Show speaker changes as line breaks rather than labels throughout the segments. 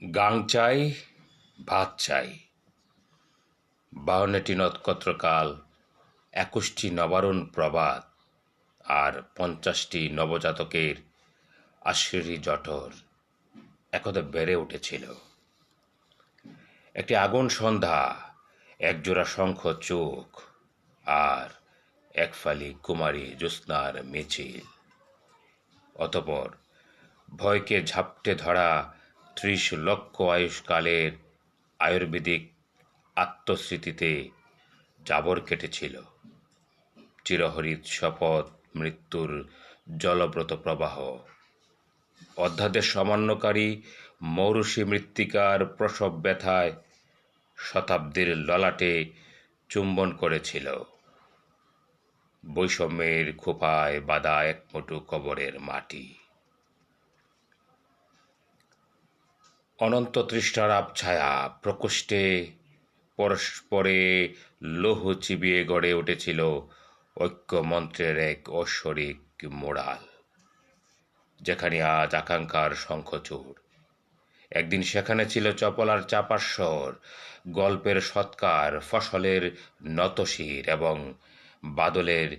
গাং চাই, ভাত চাই। 52টি নক্ষত্রকাল, 21টি নবারুণ প্রভাত, আর 50টি নবজাতকের আশ্বিরী জঠর একদা বেড়ে উঠেছিল। একটি আগুন সন্ধ্যা, একজোড়া শঙ্খ চোখ, আর এক ফালি কুমারী জ্যোৎস্নার মিছিল। অতঃপর ভয়কে ঝাপটে ধরা 30 লক্ষ আয়ুষ্কালের আয়ুর্বেদিক আত্মস্মৃতিতে জাবর কেটেছিল। চিরহরিত শপথ, মৃত্যুর জলব্রত প্রবাহ, অধ্যাদেশ অমান্যকারী মৌরুষি মৃত্তিকার প্রসব ব্যথায় শতাব্দীর ললাটে চুম্বন করেছিল। বৈষম্যের খোঁপায় বাঁধা একমুঠো কবরের মাটি। অনন্ত তৃষ্ণার আবছায়া প্রকোষ্ঠে পরস্পরে লৌহ চিবিয়ে গড়ে উঠেছিল ঐক্যমন্ত্রের এক ঐশ্বরিক মোড়াল, যেখানে আজ আকাঙ্ক্ষার শঙ্খচূড়। একদিন সেখানে ছিল চপলার চাপার স্বর, গল্পের সৎকার, ফসলের নতশির এবং বাদলের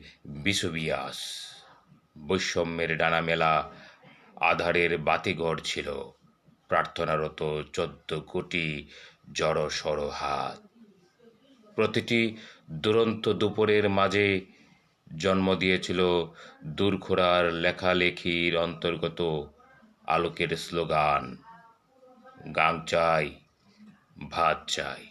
বিসুবিয়াস। বৈষম্যের ডানা মেলা আধারের বাতিঘর ছিল প্রার্থনারত 14 কোটি জড় সড় হাত। প্রতিটি দুরন্ত দুপুরের মাঝে জন্ম দিয়েছিল দূরখোড়ার লেখালেখির অন্তর্গত আলোকের স্লোগান, গাং চাই, ভাত চাই।